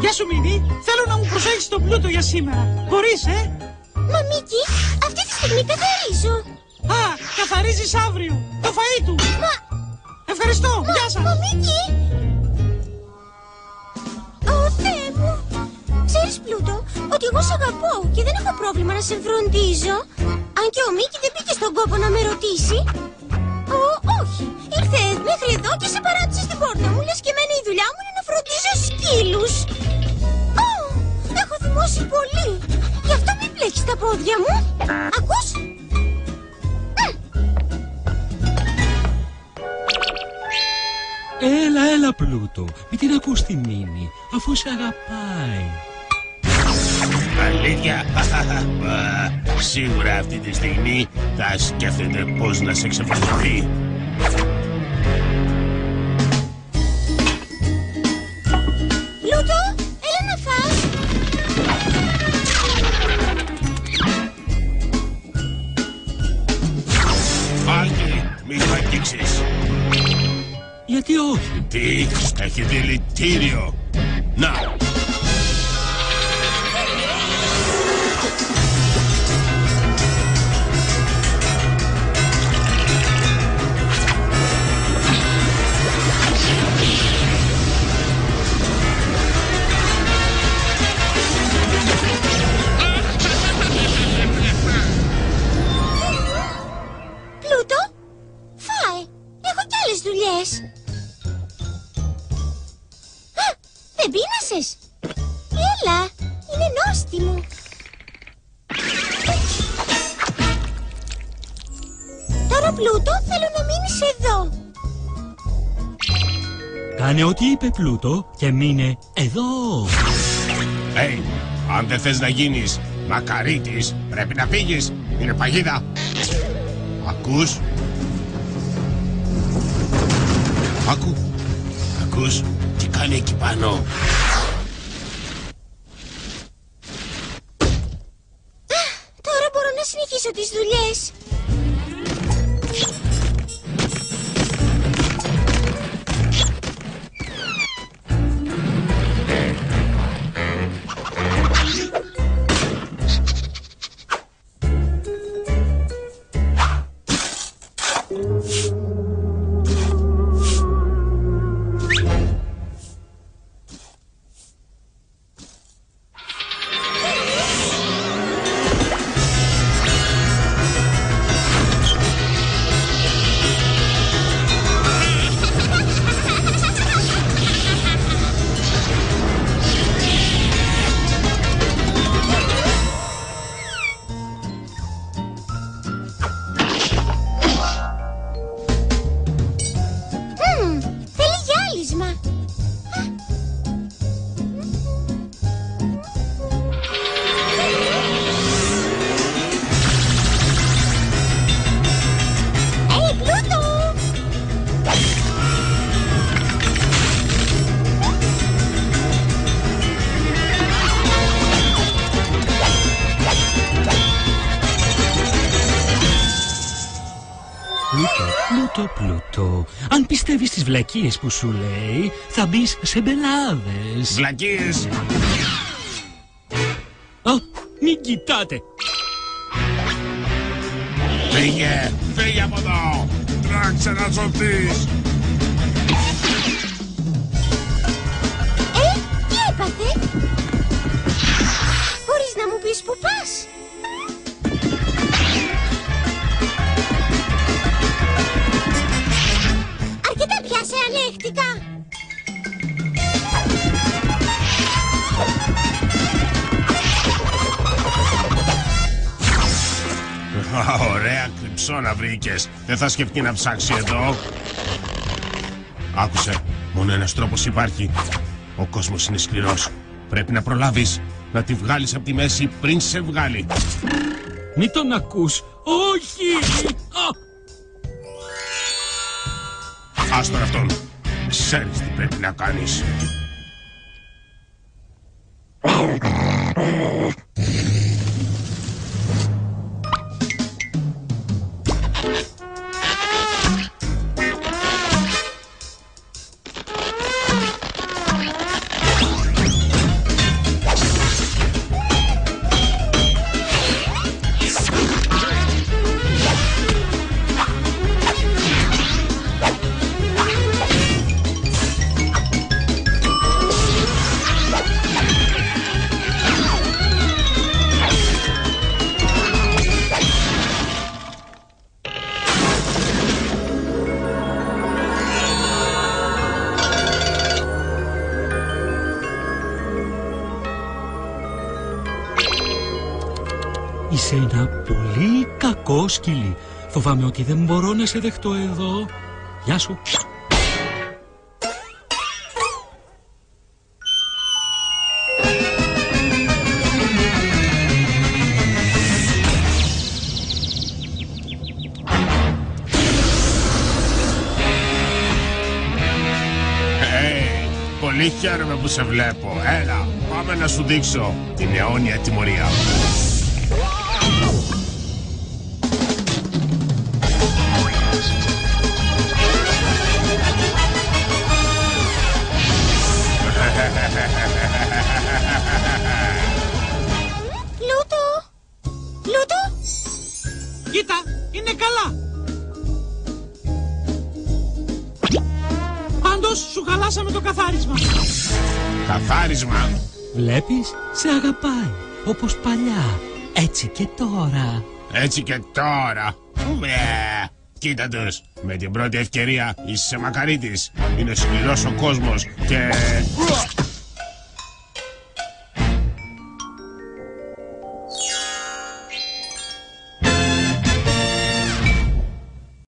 Γεια σου, Μίνι. Θέλω να μου προσέχεις τον πλούτο για σήμερα. Μπορείς, Μα Μίκη, αυτή τη στιγμή καθαρίζω. Α, καθαρίζεις αύριο. Το φαΐ του. Ευχαριστώ. Γεια σας. Μα Μίκη. Ω Θεέ μου. Ξέρεις, Πλούτο, ότι εγώ σ' αγαπώ και δεν έχω πρόβλημα να σε φροντίζω. Αν και ο Μίκη δεν μπήκε στον κόπο να με ρωτήσει. Όχι. Ήρθε μέχρι εδώ και σε παράτησε στην πόρτα μου. Λες και εμένα η δουλειά μου είναι να φροντίζω σκύλους. Έχω θυμώσει πολύ. Γι' αυτό μην πλέξεις τα πόδια μου. Ακούς? Έλα Πλούτο, μην την ακούς τη Μίνι, αφού σε αγαπάει. Αλήθεια? Σίγουρα αυτή τη στιγμή θα σκέφτεται πώς να σε ξεφορτωθεί. Πλούτο, έλα να φας. Όχι, μη το αγγίξεις. Γιατί όχι? Τι, έχει δηλητήριο. Να. Πλούτο, φάε. Έχω κι άλλες δουλειές. Δεν πείνασες? Έλα, είναι νόστιμο. Τώρα, Πλούτο, θέλω να μείνεις εδώ. Κάνε ό,τι είπε Πλούτο και μείνε εδώ. Αν δεν θες να γίνεις μακαρίτης, πρέπει να φύγεις. Είναι παγίδα. Ακούς? Ακούς? Τι κάνει εκεί πάνω? Τώρα μπορώ να συνεχίσω τις δουλειές. Θέλει γυάλισμα. Πλούτο! Πλούτο, αν πιστεύεις τις βλακίες που σου λέει, θα μπεις σε μπελάδες. Βλακίες! Μην κοιτάτε. Φύγε από εδώ! Τράξε να σωθείς! Τι έπαθε? Μπορείς να μου πεις που πας? Αρκετά πια σε ανέχτηκα. Ωραία κρυψώνα βρήκες. Δεν θα σκεφτεί να ψάξει εδώ. Άκουσε, μόνο ένας τρόπος υπάρχει. Ο κόσμος είναι σκληρός. Πρέπει να προλάβεις να τη βγάλεις από τη μέση πριν σε βγάλει. Μην τον ακούς. Όχι. Άστον αυτόν. Ξέρεις τι πρέπει να κάνεις. Είσαι ένα πολύ κακό σκυλί. Φοβάμαι ότι δεν μπορώ να σε δεχτώ εδώ. Γεια σου. Πολύ χαίρομαι που σε βλέπω. Έλα, πάμε να σου δείξω την αιώνια τιμωρία. Πλούτο! Πλούτο! Κοίτα, είναι καλά. Πάντως σου χαλάσαμε το καθάρισμα. Καθάρισμα? Βλέπεις, σε αγαπάει. Όπως παλιά. Έτσι και τώρα. Έτσι και τώρα. Κοίτα τους. Με την πρώτη ευκαιρία είσαι μακαρίτης. Είναι σκληρός ο κόσμος και...